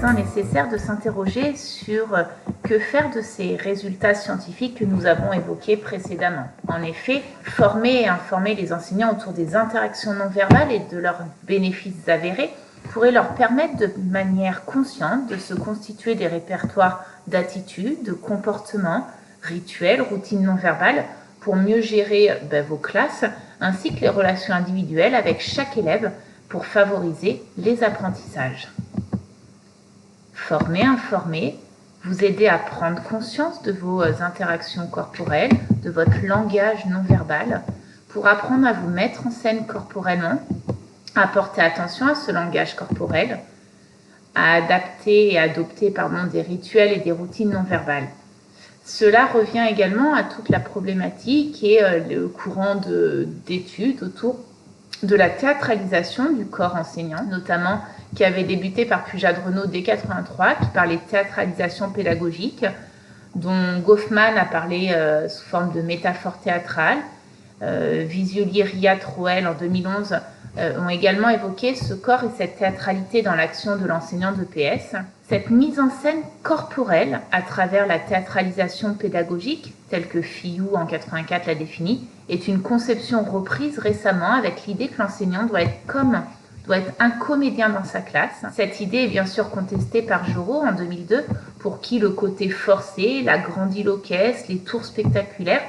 présent nécessaire de s'interroger sur que faire de ces résultats scientifiques que nous avons évoqués précédemment. En effet, former et informer les enseignants autour des interactions non verbales et de leurs bénéfices avérés pourrait leur permettre de manière consciente de se constituer des répertoires d'attitudes, de comportements, rituels, routines non verbales pour mieux gérer vos classes ainsi que les relations individuelles avec chaque élève pour favoriser les apprentissages. Former, informer, vous aider à prendre conscience de vos interactions corporelles, de votre langage non verbal, pour apprendre à vous mettre en scène corporellement, à porter attention à ce langage corporel, à adapter et adopter des rituels et des routines non verbales. Cela revient également à toute la problématique et le courant d'études autour de la théâtralisation du corps enseignant, notamment qui avait débuté par Pujadt-Renaud dès 1983, qui parlait de théâtralisation pédagogique, dont Goffman a parlé sous forme de métaphore théâtrale. Visioli, Riyad, Roel en 2011 ont également évoqué ce corps et cette théâtralité dans l'action de l'enseignant d'EPS. Cette mise en scène corporelle à travers la théâtralisation pédagogique, telle que Fillou en 1984 l'a définie, est une conception reprise récemment avec l'idée que l'enseignant doit être un comédien dans sa classe. Cette idée est bien sûr contestée par Jorot en 2002, pour qui le côté forcé, la grandiloquesse, les tours spectaculaires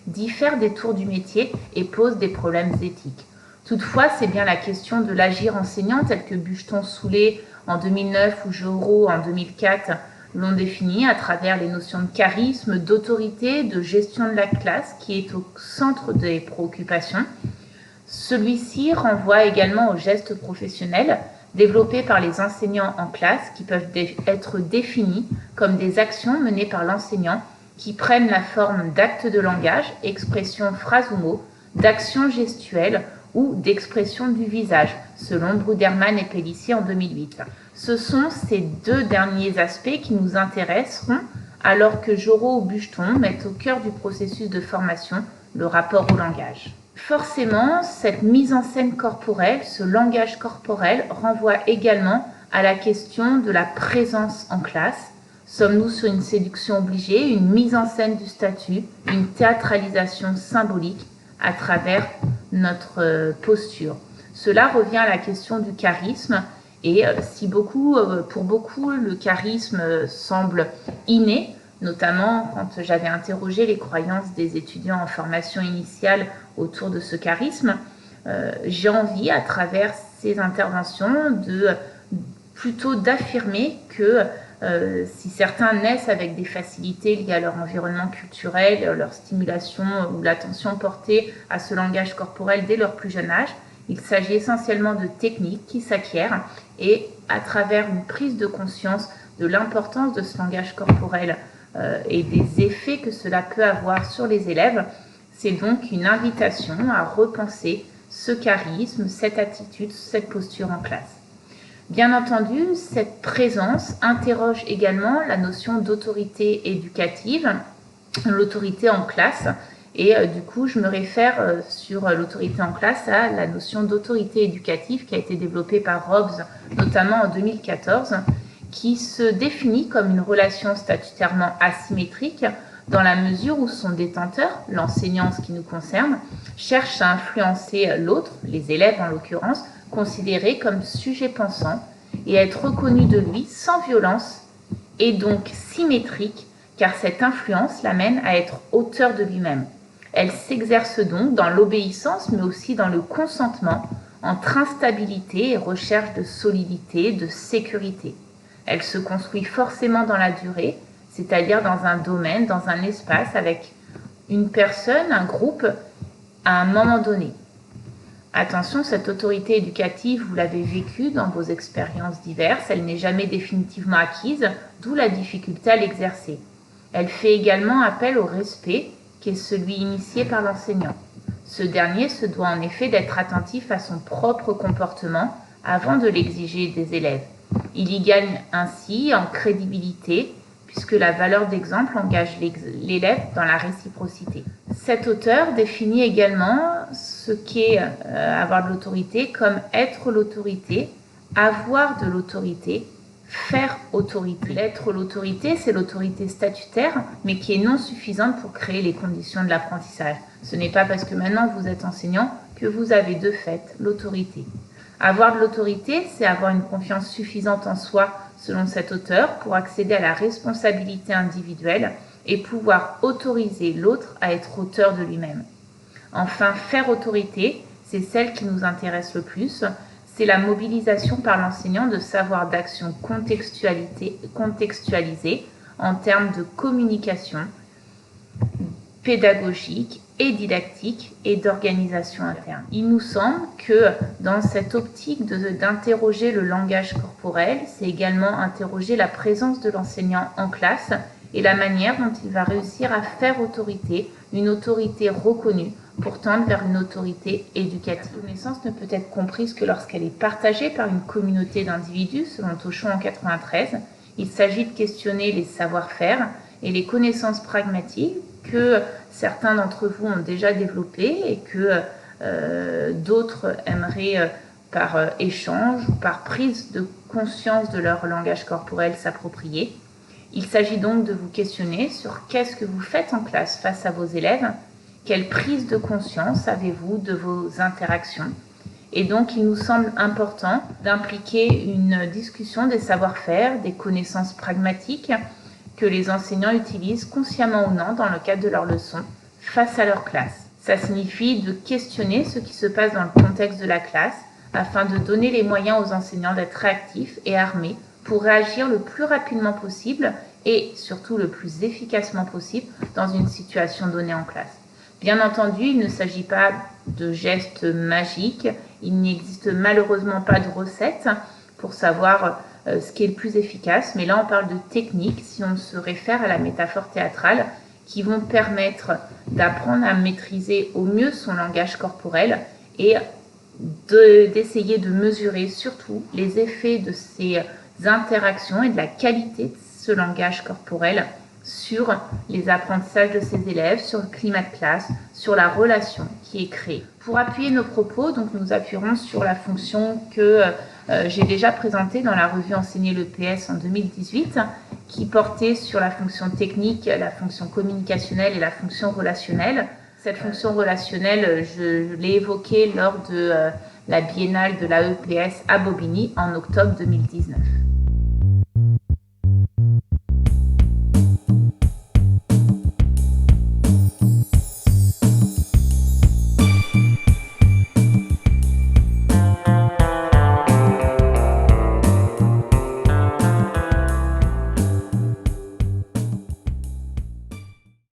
diffèrent des tours du métier et posent des problèmes éthiques. Toutefois, c'est bien la question de l'agir enseignant, tel que Bucheton-Soulet en 2009 ou Jorot en 2004 l'ont défini à travers les notions de charisme, d'autorité, de gestion de la classe qui est au centre des préoccupations. Celui-ci renvoie également aux gestes professionnels développés par les enseignants en classe qui peuvent être définis comme des actions menées par l'enseignant qui prennent la forme d'actes de langage, expressions, phrases ou mots, d'actions gestuelles ou d'expression du visage, selon Bruderman et Pellissier en 2008. Ce sont ces deux derniers aspects qui nous intéresseront, alors que Jorot ou Bucheton mettent au cœur du processus de formation le rapport au langage. Forcément, cette mise en scène corporelle, ce langage corporel, renvoie également à la question de la présence en classe. Sommes-nous sur une séduction obligée, une mise en scène du statut, une théâtralisation symbolique à travers notre posture? Cela revient à la question du charisme et si pour beaucoup le charisme semble inné, notamment quand j'avais interrogé les croyances des étudiants en formation initiale autour de ce charisme, j'ai envie à travers ces interventions plutôt d'affirmer que si certains naissent avec des facilités liées à leur environnement culturel, leur stimulation ou l'attention portée à ce langage corporel dès leur plus jeune âge, il s'agit essentiellement de techniques qui s'acquièrent et à travers une prise de conscience de l'importance de ce langage corporel et des effets que cela peut avoir sur les élèves, c'est donc une invitation à repenser ce charisme, cette attitude, cette posture en classe. Bien entendu, cette présence interroge également la notion d'autorité éducative, l'autorité en classe, et du coup, je me réfère sur l'autorité en classe à la notion d'autorité éducative qui a été développée par Hobbes, notamment en 2014, qui se définit comme une relation statutairement asymétrique dans la mesure où son détenteur, l'enseignant en ce qui nous concerne, cherche à influencer l'autre, les élèves en l'occurrence, considéré comme sujet pensant et à être reconnu de lui sans violence et donc symétrique car cette influence l'amène à être auteur de lui-même. Elle s'exerce donc dans l'obéissance mais aussi dans le consentement entre instabilité et recherche de solidité, de sécurité. Elle se construit forcément dans la durée, c'est-à-dire dans un domaine, dans un espace avec une personne, un groupe à un moment donné. Attention, cette autorité éducative, vous l'avez vécue dans vos expériences diverses, elle n'est jamais définitivement acquise, d'où la difficulté à l'exercer. Elle fait également appel au respect, qui est celui initié par l'enseignant. Ce dernier se doit en effet d'être attentif à son propre comportement avant de l'exiger des élèves. Il y gagne ainsi en crédibilité, puisque la valeur d'exemple engage l'élève dans la réciprocité. Cet auteur définit également ce qu'est avoir de l'autorité comme être l'autorité, avoir de l'autorité, faire autorité. L'être l'autorité, c'est l'autorité statutaire, mais qui est non suffisante pour créer les conditions de l'apprentissage. Ce n'est pas parce que maintenant vous êtes enseignant que vous avez de fait l'autorité. Avoir de l'autorité, c'est avoir une confiance suffisante en soi, selon cet auteur, pour accéder à la responsabilité individuelle et pouvoir autoriser l'autre à être auteur de lui-même. Enfin, faire autorité, c'est celle qui nous intéresse le plus. C'est la mobilisation par l'enseignant de savoirs d'action contextualisés en termes de communication pédagogique et didactique et d'organisation interne. Il nous semble que dans cette optique d'interroger le langage corporel, c'est également interroger la présence de l'enseignant en classe et la manière dont il va réussir à faire autorité, une autorité reconnue, pour tendre vers une autorité éducative. La connaissance ne peut être comprise que lorsqu'elle est partagée par une communauté d'individus, selon Tochon en 93. Il s'agit de questionner les savoir-faire et les connaissances pragmatiques que certains d'entre vous ont déjà développées et que d'autres aimeraient par échange ou par prise de conscience de leur langage corporel s'approprier. Il s'agit donc de vous questionner sur qu'est-ce que vous faites en classe face à vos élèves. Quelle prise de conscience avez-vous de vos interactions? Et donc, il nous semble important d'impliquer une discussion des savoir-faire, des connaissances pragmatiques que les enseignants utilisent consciemment ou non dans le cadre de leurs leçons face à leur classe. Ça signifie de questionner ce qui se passe dans le contexte de la classe afin de donner les moyens aux enseignants d'être réactifs et armés pour réagir le plus rapidement possible et surtout le plus efficacement possible dans une situation donnée en classe. Bien entendu, il ne s'agit pas de gestes magiques, il n'existe malheureusement pas de recette pour savoir ce qui est le plus efficace, mais là on parle de techniques, si on se réfère à la métaphore théâtrale, qui vont permettre d'apprendre à maîtriser au mieux son langage corporel et d'essayer de mesurer surtout les effets de ces interactions et de la qualité de ce langage corporel sur les apprentissages de ses élèves, sur le climat de classe, sur la relation qui est créée. Pour appuyer nos propos, donc nous appuierons sur la fonction que j'ai déjà présentée dans la revue Enseigner l'EPS en 2018, qui portait sur la fonction technique, la fonction communicationnelle et la fonction relationnelle. Cette fonction relationnelle, je l'ai évoquée lors de la biennale de la EPS à Bobigny en octobre 2019.